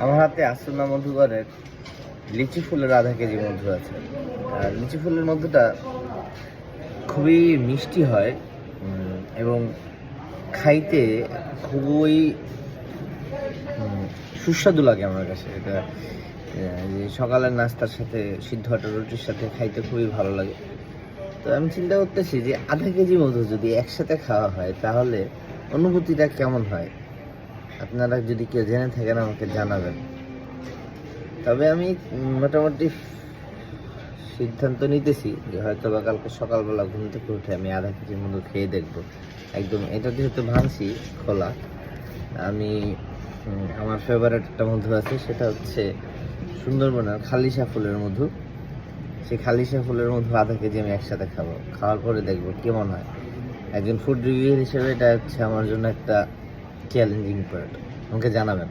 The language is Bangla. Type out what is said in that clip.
আমার হাতে আসনা মধুকরের লিচি ফুলের আধা কেজি মধু আছে। আর লিচি ফুলের মধুটা খুবই মিষ্টি হয় এবং খাইতে খুবই সুস্বাদু লাগে আমার কাছে। এটা যে সকালের নাস্তার সাথে সিদ্ধ আটা রুটির সাথে খাইতে খুবই ভালো লাগে। তো আমি চিন্তা করতেছি যে আধা কেজি মধু যদি একসাথে খাওয়া হয় তাহলে অনুভূতিটা কেমন হয়। আপনারা যদি কেউ জেনে থাকেন আমাকে জানাবেন। তবে আমি মোটামুটি সিদ্ধান্ত নিতেছি যে হয়তো বা কালকে সকালবেলা ঘুম থেকে উঠে আমি আধা কেজির মধু খেয়ে দেখবো। একদম এটা যেহেতু ভাঙছি খোলা, আমি আমার ফেভারিট একটা মধু আছে, সেটা হচ্ছে সুন্দরবনের খালিশা ফুলের মধু। সেই খালিশা ফুলের মধু আধা কেজি আমি একসাথে খাবো, খাওয়ার পরে দেখবো কেমন হয়। একজন ফুড রিভিউয়ার হিসেবে এটা হচ্ছে আমার জন্য একটা চ্যালেঞ্জিং পার্ট। আমাকে জানাবেন।